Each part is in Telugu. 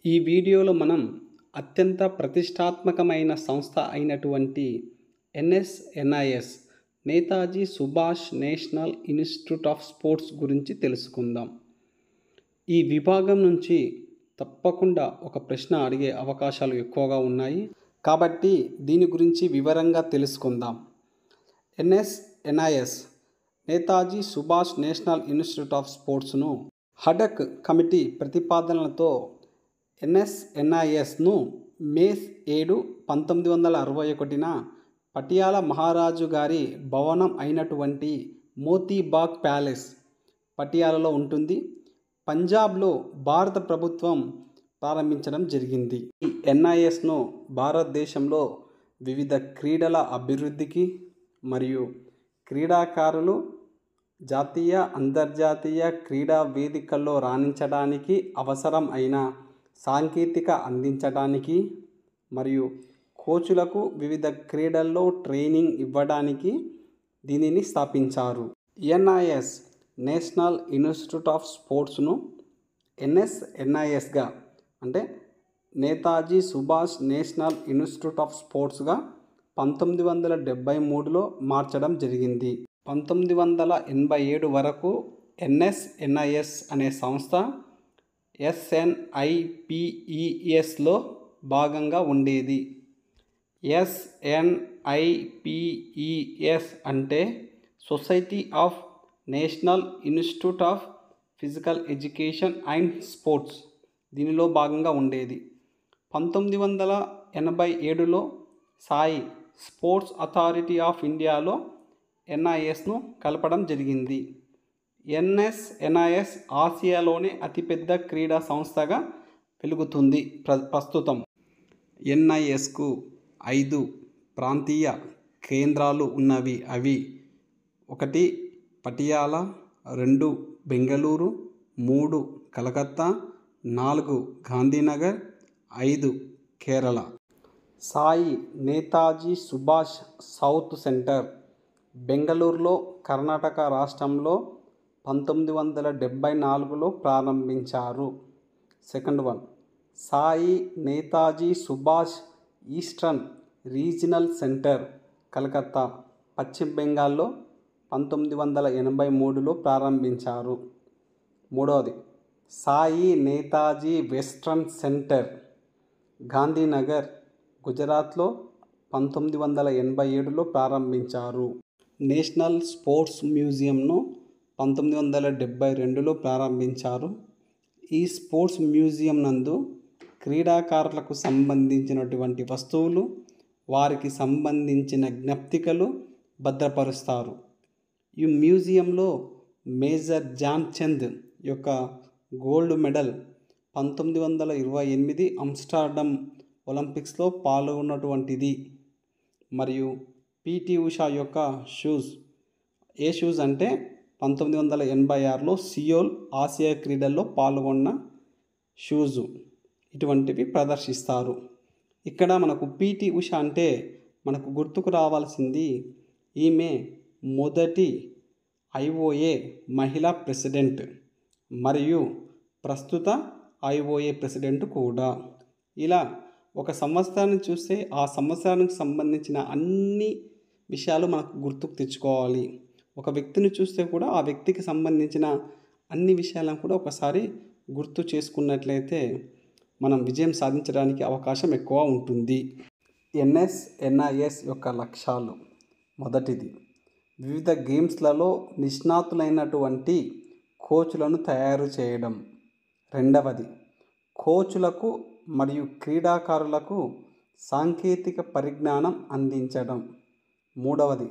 ఈ వీడియోలో మనం అత్యంత ప్రతిష్టాత్మకమైన సంస్థ అయినటువంటి NSNIS Netaji Subhash national institute of sports గురించి తెలుసుకుందాం. ఈ విభాగం నుంచి తప్పకుండా ఒక ప్రశ్న అడిగే అవకాశాలు ఎక్కువగా ఉన్నాయి కాబట్టి దీని గురించి వివరంగా తెలుసుకుందాం. NSNIS Netaji Subhash national institute of స్పోర్ట్స్ను హడక్ కమిటీ ప్రతిపాదనలతో ఎన్ఎస్ఎన్ఐఎస్ను మే 7, 1961న పటియాల మహారాజు గారి భవనం అయినటువంటి మోతీబాగ్ ప్యాలెస్ పటియాలలో ఉంటుంది. పంజాబ్లో భారత ప్రభుత్వం ప్రారంభించడం జరిగింది. ఈ ఎన్ఐఎస్ను భారతదేశంలో వివిధ క్రీడల అభివృద్ధికి మరియు క్రీడాకారులు జాతీయ అంతర్జాతీయ క్రీడా వేదికల్లో రాణించడానికి అవసరం అయిన సాంకేతిక అందించడానికి మరియు కోచ్లకు వివిధ క్రీడల్లో ట్రైనింగ్ ఇవ్వడానికి దీనిని స్థాపించారు. ఎన్ఐఎస్ నేషనల్ ఇన్స్టిట్యూట్ ఆఫ్ స్పోర్ట్స్ను ఎన్ఎస్ఎన్ఐఎస్గా అంటే Netaji Subhash national institute of స్పోర్ట్స్గా 1973లో మార్చడం జరిగింది. 1987 వరకు ఎన్ఎస్ఎన్ఐఎస్ అనే సంస్థ ఎస్ఎన్ఐపిఈఎస్లో భాగంగా ఉండేది. ఎస్ఎన్ఐపిఈఎస్ అంటే society of national institute of physical education and sports దీనిలో భాగంగా ఉండేది. 1987లో సాయి స్పోర్ట్స్ అథారిటీ ఆఫ్ ఇండియాలో ఎన్ఐఎస్ను కలపడం జరిగింది. ఎన్ఎస్ఎన్ఐఎస్ ఆసియాలోనే అతిపెద్ద క్రీడా సంస్థగా వెలుగుతుంది. ప్రస్తుతం ఎన్ఐఎస్కు 5 ప్రాంతీయ కేంద్రాలు ఉన్నవి. అవి 1 పటియాల, 2 బెంగళూరు, 3 కలకత్తా, 4 గాంధీనగర్, 5 కేరళ. సాయి నేతాజీ సుభాష్ సౌత్ సెంటర్ బెంగళూరులో కర్ణాటక రాష్ట్రంలో 1974లో ప్రారంభించారు. Second one Sai Netaji Subhash eastern regional centre Calcutta పశ్చిమ బెంగాల్లో 1983లో ప్రారంభించారు. మూడవది సాయి నేతాజీ వెస్ట్రన్ సెంటర్ గాంధీనగర్ గుజరాత్లో 1987లో ప్రారంభించారు. నేషనల్ స్పోర్ట్స్ మ్యూజియంను 1972లో ప్రారంభించారు. ఈ స్పోర్ట్స్ మ్యూజియం నందు క్రీడాకారులకు సంబంధించినటువంటి వస్తువులు, వారికి సంబంధించిన జ్ఞప్తికలు భద్రపరుస్తారు. ఈ మ్యూజియంలో మేజర్ ధ్యాన్ చంద్ యొక్క గోల్డ్ మెడల్ 1928 ఆమ్స్టర్డామ్ ఒలింపిక్స్లో పాల్గొన్నటువంటిది మరియు పిటి ఉషా యొక్క షూస్ అంటే 1986లో సియోల్ ఆసియా క్రీడల్లో పాల్గొన్న షూజు ఇటువంటివి ప్రదర్శిస్తారు. ఇక్కడ మనకు పిటి ఉషా అంటే మనకు గుర్తుకు రావాల్సింది ఈమె మొదటి ఐఓఏ మహిళా ప్రెసిడెంట్ మరియు ప్రస్తుత ఐఓఏ ప్రెసిడెంట్ కూడా. ఇలా ఒక సంవత్సరాన్ని చూస్తే ఆ సంవత్సరానికి సంబంధించిన అన్ని విషయాలు మనకు గుర్తుకు తెచ్చుకోవాలి. ఒక వ్యక్తిని చూస్తే కూడా ఆ వ్యక్తికి సంబంధించిన అన్ని విషయాలను కూడా ఒకసారి గుర్తు చేసుకున్నట్లయితే మనం విజయం సాధించడానికి అవకాశం ఎక్కువ ఉంటుంది. ఎన్ఎస్ఎన్ఐఎస్ యొక్క లక్ష్యాలు: మొదటిది వివిధ గేమ్స్లలో నిష్ణాతులైనటువంటి కోచ్లను తయారు చేయడం. రెండవది కోచ్లకు మరియు క్రీడాకారులకు సాంకేతిక పరిజ్ఞానం అందించడం. మూడవది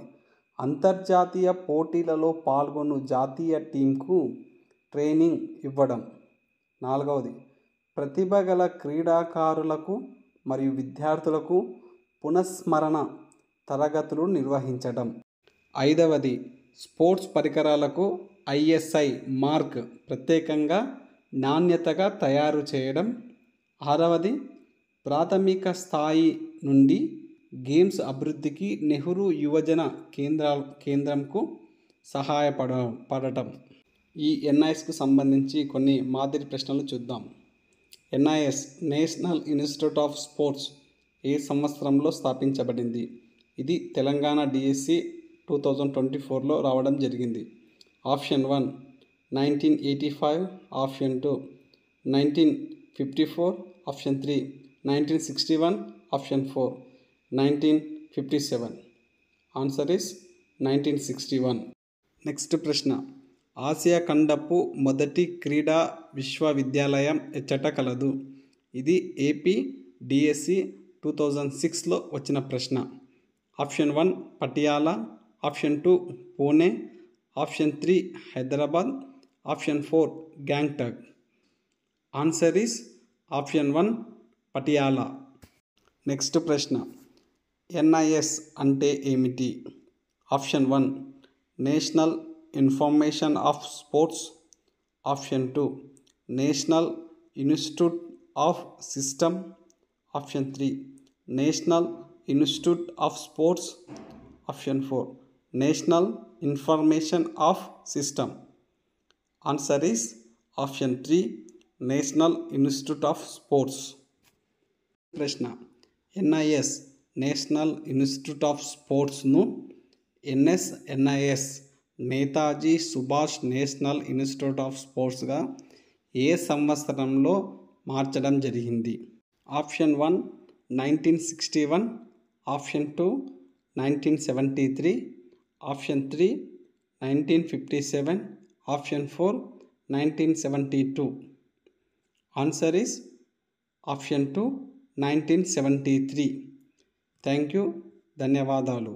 అంతర్జాతీయ పోటీలలో పాల్గొను జాతీయ టీంకు ట్రైనింగ్ ఇవ్వడం. నాలుగవది ప్రతిభ గల క్రీడాకారులకు మరియు విద్యార్థులకు పునఃస్మరణ తరగతులు నిర్వహించడం. ఐదవది స్పోర్ట్స్ పరికరాలకు ఐఎస్ఐ మార్క్ ప్రత్యేకంగా నాణ్యతగా తయారు చేయడం. ఆరవది ప్రాథమిక స్థాయి నుండి గేమ్స్ అభివృద్ధికి నెహ్రూ యువజన కేంద్రంకు సహాయపడటం. ఈ ఎన్ఐఎస్కు సంబంధించి కొన్ని మాదిరి ప్రశ్నలు చూద్దాం. NIS national institute of sports ఏ సంవత్సరంలో స్థాపించబడింది? ఇది తెలంగాణ డిఎస్సి 2024లో రావడం జరిగింది. Option 1 1985, option 2 1954, option 3 1961, option 4 1957. Answer is 1961. Next ప్రశ్న, ఆసియా ఖండపు మొదటి క్రీడా విశ్వవిద్యాలయం ఎచ్చట కలదు? ఇది ఏపీ డిఎస్సి 2006లో వచ్చిన ప్రశ్న. Option 1 Patiala, option 2 Pune, option 3 Hyderabad, option 4 Gangtok. Answer is option 1 Patiala. Next ప్రశ్న, ఎన్ఐఎస్ అంటే ఏమిటి? Option 1 national information of sports, option 2 national institute of system, option 3 national institute of sports, option 4 national information of system. Answer is option 3 national institute of sports. ప్రశ్న, ఎన్ఐఎస్ నేషనల్ ఇన్స్టిట్యూట్ ఆఫ్ స్పోర్ట్స్ను NSNIS Netaji Subhash national institute of స్పోర్ట్స్గా ఏ సంవత్సరంలో మార్చడం జరిగింది? Option 1 1961, option 2 1973, option 3 1957, option 4 1972. Answer is option 2 1973. Thank you. ధన్యవాదాలు.